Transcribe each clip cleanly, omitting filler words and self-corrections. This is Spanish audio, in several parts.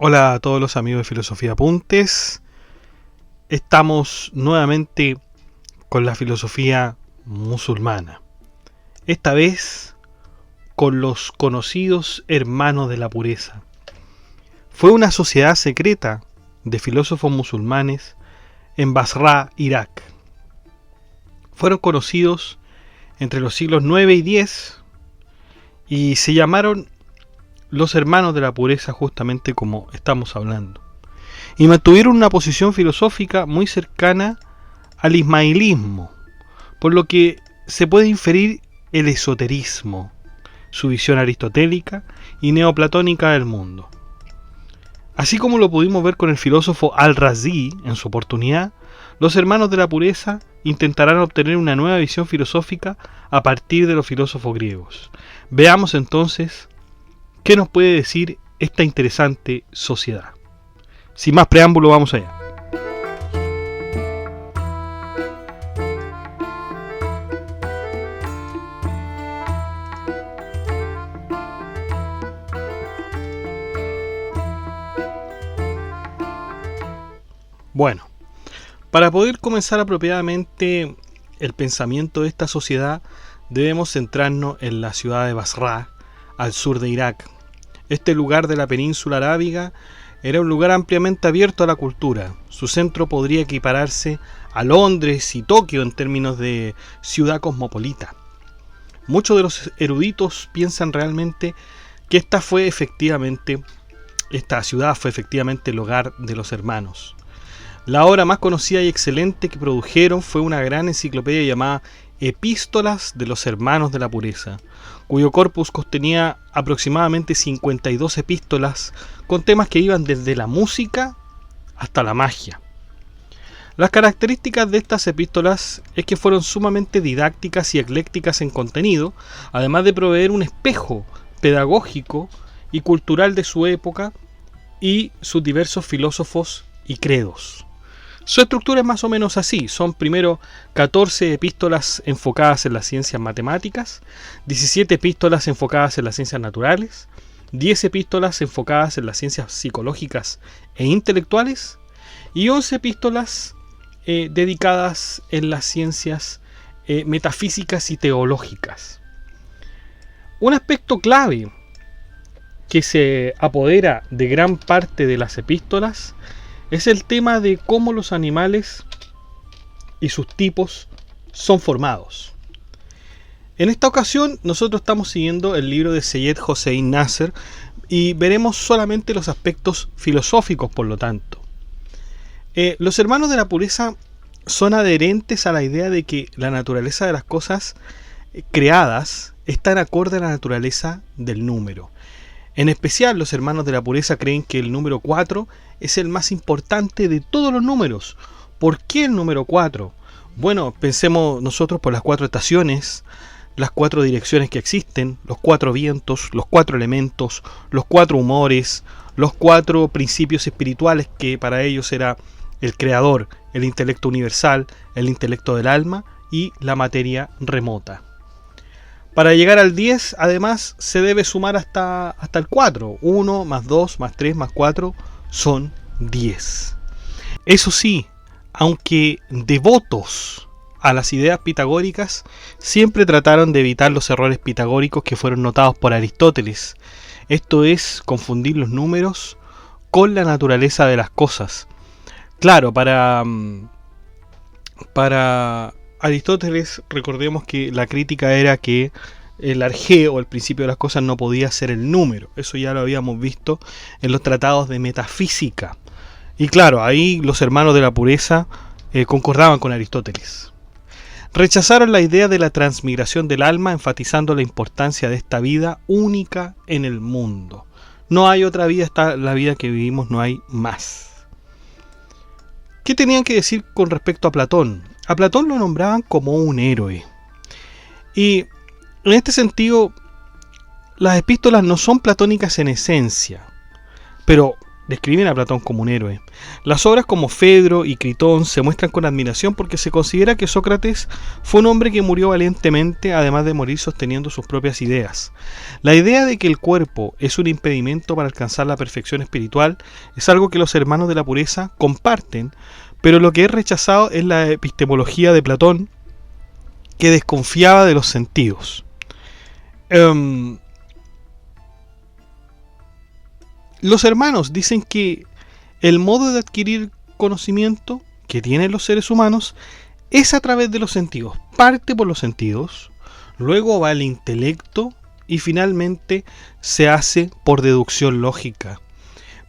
Hola a todos los amigos de Filosofía Apuntes. Estamos nuevamente con la filosofía musulmana. Esta vez con los conocidos hermanos de la pureza. Fue una sociedad secreta de filósofos musulmanes en Basra, Irak. Fueron conocidos entre los siglos 9 y 10 y se llamaron los hermanos de la pureza, justamente como estamos hablando, y mantuvieron una posición filosófica muy cercana al ismailismo, por lo que se puede inferir el esoterismo, su visión aristotélica y neoplatónica del mundo. Así como lo pudimos ver con el filósofo Al-Razi en su oportunidad, los hermanos de la pureza intentarán obtener una nueva visión filosófica a partir de los filósofos griegos. Veamos entonces ¿qué nos puede decir esta interesante sociedad? Sin más preámbulo, vamos allá. Bueno, para poder comenzar apropiadamente el pensamiento de esta sociedad, debemos centrarnos en la ciudad de Basra, al sur de Irak. Este lugar de la península arábiga era un lugar ampliamente abierto a la cultura. Su centro podría equipararse a Londres y Tokio en términos de ciudad cosmopolita. Muchos de los eruditos piensan realmente que esta ciudad fue efectivamente el hogar de los hermanos. La obra más conocida y excelente que produjeron fue una gran enciclopedia llamada Epístolas de los Hermanos de la Pureza, cuyo corpus contenía aproximadamente 52 epístolas con temas que iban desde la música hasta la magia. Las características de estas epístolas es que fueron sumamente didácticas y eclécticas en contenido, además de proveer un espejo pedagógico y cultural de su época y sus diversos filósofos y credos. Su estructura es más o menos así. Son primero 14 epístolas enfocadas en las ciencias matemáticas, 17 epístolas enfocadas en las ciencias naturales, 10 epístolas enfocadas en las ciencias psicológicas e intelectuales y 11 epístolas dedicadas en las ciencias metafísicas y teológicas. Un aspecto clave que se apodera de gran parte de las epístolas es el tema de cómo los animales y sus tipos son formados. En esta ocasión nosotros estamos siguiendo el libro de Seyyed Hossein Nasr y veremos solamente los aspectos filosóficos, por lo tanto. Los hermanos de la pureza son adherentes a la idea de que la naturaleza de las cosas creadas está en acorde a la naturaleza del número. En especial, los hermanos de la pureza creen que el número 4 es el más importante de todos los números. ¿Por qué el número 4? Bueno, pensemos nosotros por las 4 estaciones, las 4 direcciones que existen, los 4 vientos, los 4 elementos, los 4 humores, los 4 principios espirituales que para ellos era el creador, el intelecto universal, el intelecto del alma y la materia remota. Para llegar al 10, además, se debe sumar hasta el 4. 1 más 2 más 3 más 4 son 10. Eso sí, aunque devotos a las ideas pitagóricas, siempre trataron de evitar los errores pitagóricos que fueron notados por Aristóteles. Esto es, confundir los números con la naturaleza de las cosas. Claro, para Aristóteles, recordemos que la crítica era que el arjeo, el principio de las cosas, no podía ser el número. Eso ya lo habíamos visto en los tratados de metafísica. Y claro, ahí los hermanos de la pureza concordaban con Aristóteles. Rechazaron la idea de la transmigración del alma, enfatizando la importancia de esta vida única en el mundo. No hay otra vida, está la vida que vivimos, no hay más. ¿Qué tenían que decir con respecto a Platón? A Platón lo nombraban como un héroe. Y en este sentido, las epístolas no son platónicas en esencia, pero describen a Platón como un héroe. Las obras como Fedro y Critón se muestran con admiración porque se considera que Sócrates fue un hombre que murió valientemente, además de morir sosteniendo sus propias ideas. La idea de que el cuerpo es un impedimento para alcanzar la perfección espiritual es algo que los hermanos de la pureza comparten, pero lo que es rechazado es la epistemología de Platón, que desconfiaba de los sentidos. Los hermanos dicen que el modo de adquirir conocimiento que tienen los seres humanos es a través de los sentidos. Parte por los sentidos, luego va el intelecto y finalmente se hace por deducción lógica.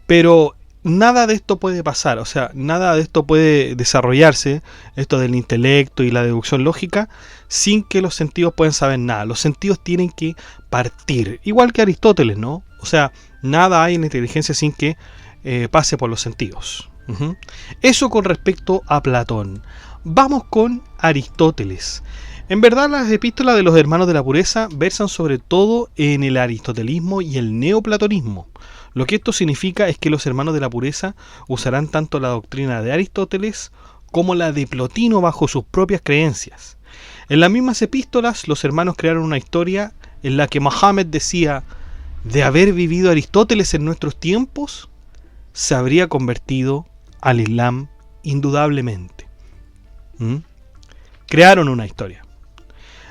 Pero nada de esto puede pasar, o sea, nada de esto puede desarrollarse, esto del intelecto y la deducción lógica, sin que los sentidos puedan saber nada. Los sentidos tienen que partir, igual que Aristóteles, ¿no? O sea, nada hay en la inteligencia sin que pase por los sentidos. Eso con respecto a Platón. Vamos con Aristóteles. En verdad, las epístolas de los hermanos de la pureza versan sobre todo en el aristotelismo y el neoplatonismo. Lo que esto significa es que los hermanos de la pureza usarán tanto la doctrina de Aristóteles como la de Plotino bajo sus propias creencias. En las mismas epístolas, los hermanos crearon una historia en la que Mohammed decía: de haber vivido Aristóteles en nuestros tiempos, se habría convertido al Islam indudablemente. Crearon una historia.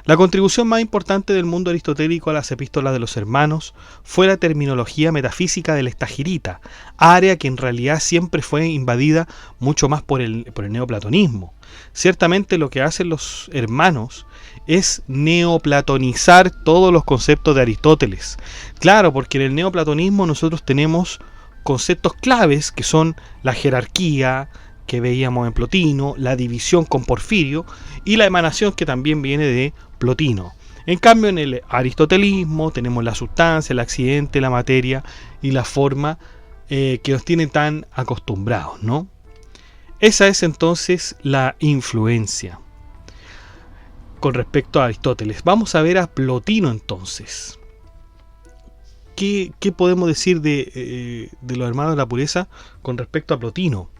La contribución más importante del mundo aristotélico a las epístolas de los hermanos fue la terminología metafísica del estagirita, área que en realidad siempre fue invadida mucho más por el neoplatonismo. Ciertamente lo que hacen los hermanos es neoplatonizar todos los conceptos de Aristóteles. Claro, porque en el neoplatonismo nosotros tenemos conceptos claves que son la jerarquía, que veíamos en Plotino, la división con Porfirio y la emanación, que también viene de Plotino. En cambio, en el aristotelismo tenemos la sustancia, el accidente, la materia y la forma que nos tiene tan acostumbrados, ¿no? Esa es entonces la influencia con respecto a Aristóteles. Vamos a ver a Plotino entonces. ¿Qué podemos decir de los hermanos de la pureza con respecto a Plotino?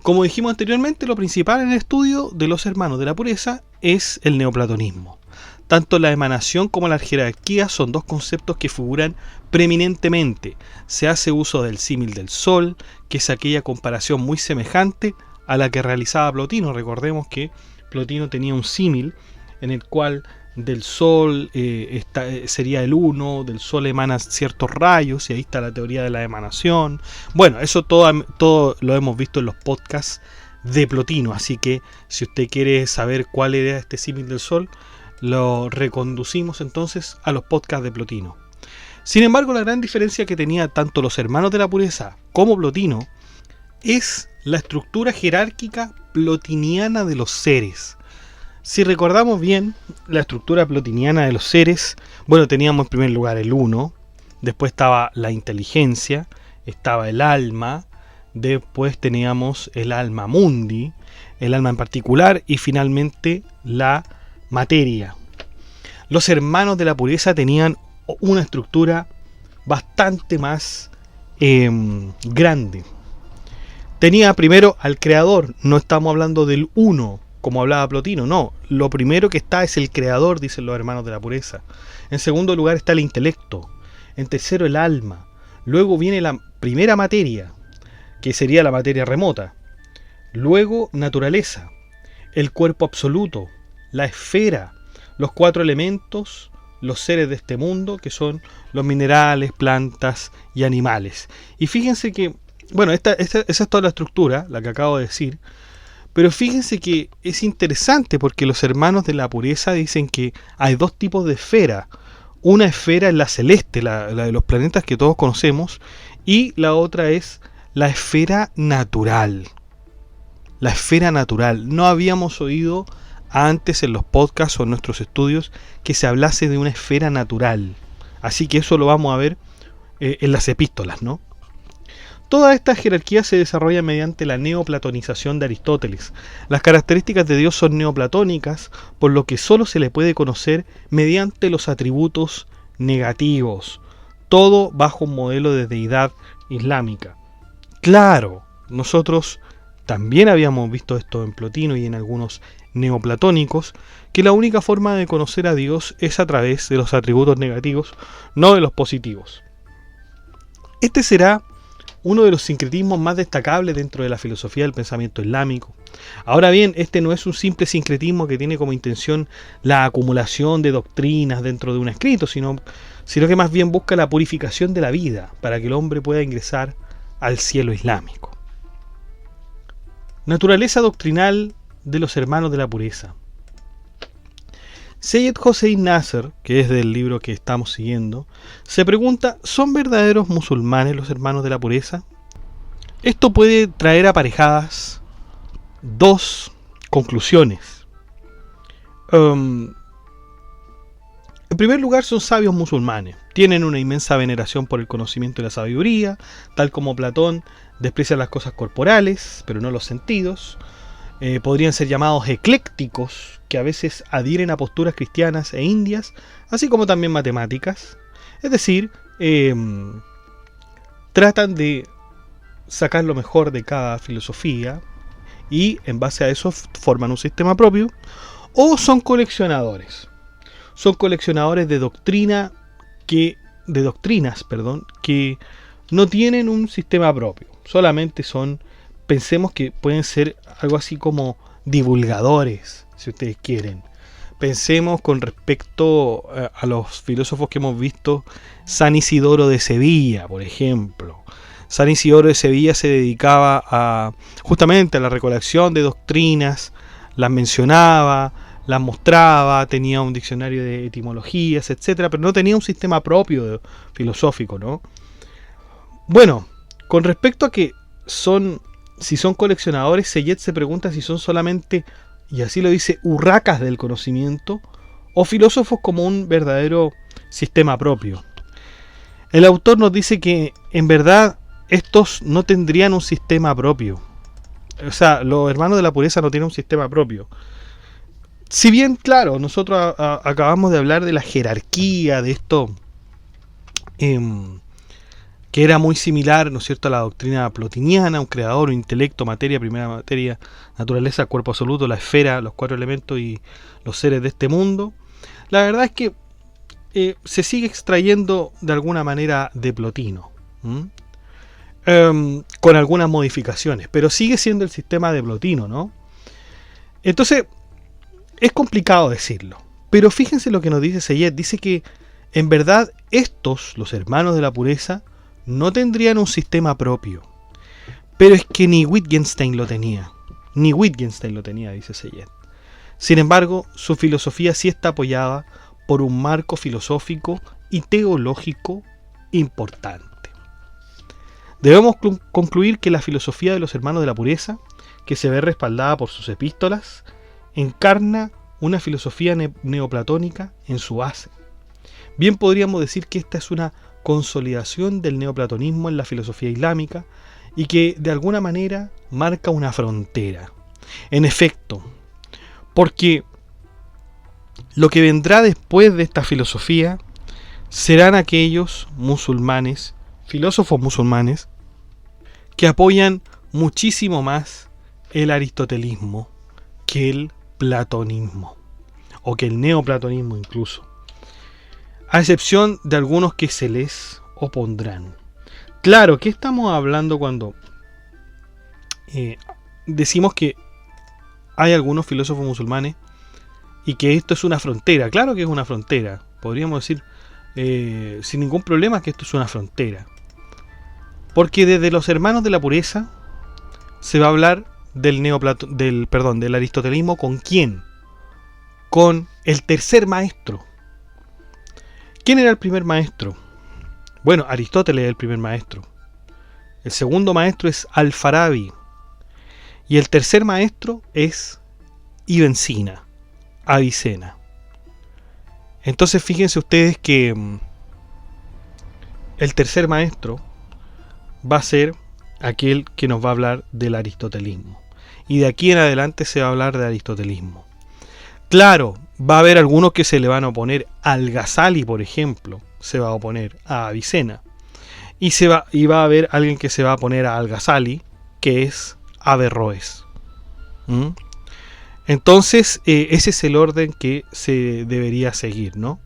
Como dijimos anteriormente, lo principal en el estudio de los hermanos de la pureza es el neoplatonismo. Tanto la emanación como la jerarquía son dos conceptos que figuran preeminentemente. Se hace uso del símil del sol, que es aquella comparación muy semejante a la que realizaba Plotino. Recordemos que Plotino tenía un símil en el cual del sol sería el uno, del sol emanan ciertos rayos y ahí está la teoría de la emanación. Bueno, eso todo lo hemos visto en los podcasts de Plotino, así que si usted quiere saber cuál era este símil del sol, lo reconducimos entonces a los podcasts de Plotino. Sin embargo, la gran diferencia que tenía tanto los hermanos de la pureza como Plotino es la estructura jerárquica plotiniana de los seres. Si recordamos bien la estructura plotiniana de los seres, bueno, teníamos en primer lugar el uno, después estaba la inteligencia, estaba el alma, después teníamos el alma mundi, el alma en particular, y finalmente la materia. Los hermanos de la pureza tenían una estructura bastante más grande. Tenía primero al creador, no estamos hablando del uno, como hablaba Plotino, no. Lo primero que está es el creador, dicen los hermanos de la pureza. En segundo lugar está el intelecto. En tercero el alma. Luego viene la primera materia, que sería la materia remota. Luego naturaleza, el cuerpo absoluto, la esfera, los cuatro elementos, los seres de este mundo, que son los minerales, plantas y animales. Y fíjense que, bueno, esa es toda la estructura, la que acabo de decir. Pero fíjense que es interesante porque los hermanos de la pureza dicen que hay dos tipos de esfera. Una esfera es la celeste, la de los planetas que todos conocemos, y la otra es la esfera natural. La esfera natural. No habíamos oído antes en los podcasts o en nuestros estudios que se hablase de una esfera natural. Así que eso lo vamos a ver en las epístolas, ¿no? Toda esta jerarquía se desarrolla mediante la neoplatonización de Aristóteles. Las características de Dios son neoplatónicas, por lo que solo se le puede conocer mediante los atributos negativos, todo bajo un modelo de deidad islámica. Claro, nosotros también habíamos visto esto en Plotino y en algunos neoplatónicos, que la única forma de conocer a Dios es a través de los atributos negativos, no de los positivos. Este será uno de los sincretismos más destacables dentro de la filosofía del pensamiento islámico. Ahora bien, este no es un simple sincretismo que tiene como intención la acumulación de doctrinas dentro de un escrito, sino que más bien busca la purificación de la vida para que el hombre pueda ingresar al cielo islámico. Naturaleza doctrinal de los hermanos de la pureza. Seyyed Hossein Nasr, que es del libro que estamos siguiendo, se pregunta: ¿son verdaderos musulmanes los hermanos de la pureza? Esto puede traer aparejadas dos conclusiones. En primer lugar, son sabios musulmanes. Tienen una inmensa veneración por el conocimiento y la sabiduría, tal como Platón desprecia las cosas corporales, pero no los sentidos. Podrían ser llamados eclécticos, que a veces adhieren a posturas cristianas e indias, así como también matemáticas. Es decir, tratan de sacar lo mejor de cada filosofía y en base a eso forman un sistema propio. O son coleccionadores. Son coleccionadores de doctrinas que no tienen un sistema propio. Solamente pensemos que pueden ser algo así como divulgadores, si ustedes quieren. Pensemos con respecto a los filósofos que hemos visto. San Isidoro de Sevilla, por ejemplo. San Isidoro de Sevilla se dedicaba justamente a la recolección de doctrinas, las mencionaba, las mostraba, tenía un diccionario de etimologías, etcétera, pero no tenía un sistema propio filosófico, ¿no? Bueno, con respecto a que si son coleccionadores, Seyyed se pregunta si son solamente, y así lo dice, urracas del conocimiento, o filósofos como un verdadero sistema propio. El autor nos dice que en verdad estos no tendrían un sistema propio. O sea, los hermanos de la pureza no tienen un sistema propio. Si bien, claro, nosotros acabamos de hablar de la jerarquía de esto, que era muy similar, ¿no es cierto?, a la doctrina plotiniana: un creador, un intelecto, materia, primera materia, naturaleza, cuerpo absoluto, la esfera, los cuatro elementos y los seres de este mundo. La verdad es que se sigue extrayendo de alguna manera de Plotino, con algunas modificaciones, pero sigue siendo el sistema de Plotino, ¿no? Entonces, es complicado decirlo, pero fíjense lo que nos dice Seyyed. Dice que en verdad los hermanos de la pureza, no tendrían un sistema propio. Pero es que ni Wittgenstein lo tenía. Ni Wittgenstein lo tenía, dice Seyyed. Sin embargo, su filosofía sí está apoyada por un marco filosófico y teológico importante. Debemos concluir que la filosofía de los hermanos de la pureza, que se ve respaldada por sus epístolas, encarna una filosofía neoplatónica en su base. Bien podríamos decir que esta es una consolidación del neoplatonismo en la filosofía islámica y que de alguna manera marca una frontera. En efecto, porque lo que vendrá después de esta filosofía serán aquellos musulmanes, filósofos musulmanes, que apoyan muchísimo más el aristotelismo que el platonismo, o que el neoplatonismo incluso, a excepción de algunos que se les opondrán. Claro, ¿qué estamos hablando cuando decimos que hay algunos filósofos musulmanes y que esto es una frontera? Claro que es una frontera. Podríamos decir sin ningún problema que esto es una frontera. Porque desde los hermanos de la pureza se va a hablar del aristotelismo. ¿Con quién? Con el tercer maestro. ¿Quién era el primer maestro? Bueno, Aristóteles es el primer maestro. El segundo maestro es Al-Farabi. Y el tercer maestro es Ibn Sina, Avicena. Entonces fíjense ustedes que el tercer maestro va a ser aquel que nos va a hablar del aristotelismo. Y de aquí en adelante se va a hablar de aristotelismo. Claro, va a haber algunos que se le van a oponer. Al-Ghazali, por ejemplo, se va a oponer a Avicena. y va a haber alguien que se va a poner a Al-Ghazali, que es Averroes. ¿Mm? Entonces, ese es el orden que se debería seguir, ¿no?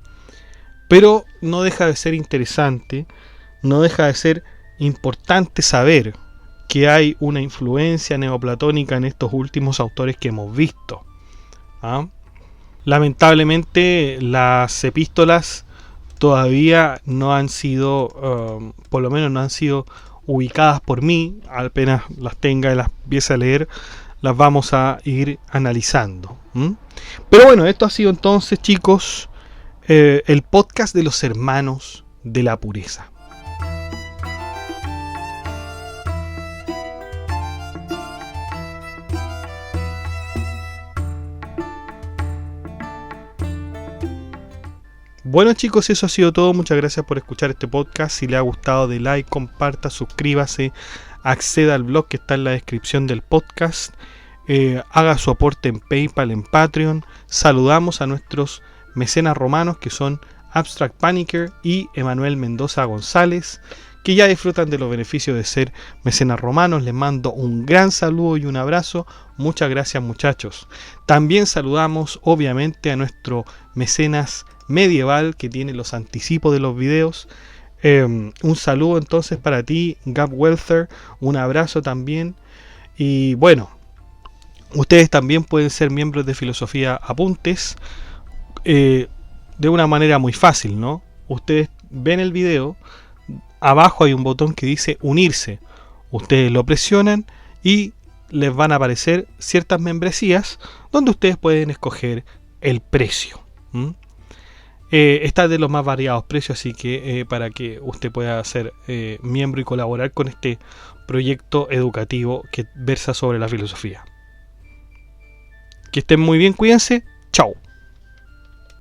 Pero no deja de ser interesante, no deja de ser importante saber que hay una influencia neoplatónica en estos últimos autores que hemos visto. ¿Ah? Lamentablemente, las epístolas todavía no han sido, por lo menos no han sido ubicadas por mí. Apenas las tenga y las empiece a leer, las vamos a ir analizando. Pero bueno, esto ha sido entonces, chicos, el podcast de los hermanos de la pureza. Bueno, chicos, eso ha sido todo. Muchas gracias por escuchar este podcast. Si le ha gustado, de like, comparta, suscríbase, acceda al blog que está en la descripción del podcast, haga su aporte en PayPal, en Patreon. Saludamos a nuestros mecenas romanos, que son Abstract Panicker y Emanuel Mendoza González, que ya disfrutan de los beneficios de ser mecenas romanos. Les mando un gran saludo y un abrazo. Muchas gracias, muchachos. También saludamos obviamente a nuestro mecenas medieval, que tiene los anticipos de los videos. Un saludo entonces para ti, Gab Welther, un abrazo también. Y bueno, ustedes también pueden ser miembros de Filosofía Apuntes de una manera muy fácil, ¿no? Ustedes ven el video, abajo hay un botón que dice unirse. Ustedes lo presionan y les van a aparecer ciertas membresías donde ustedes pueden escoger el precio. Está de los más variados precios, así que para que usted pueda ser miembro y colaborar con este proyecto educativo que versa sobre la filosofía. Que estén muy bien, cuídense, chao.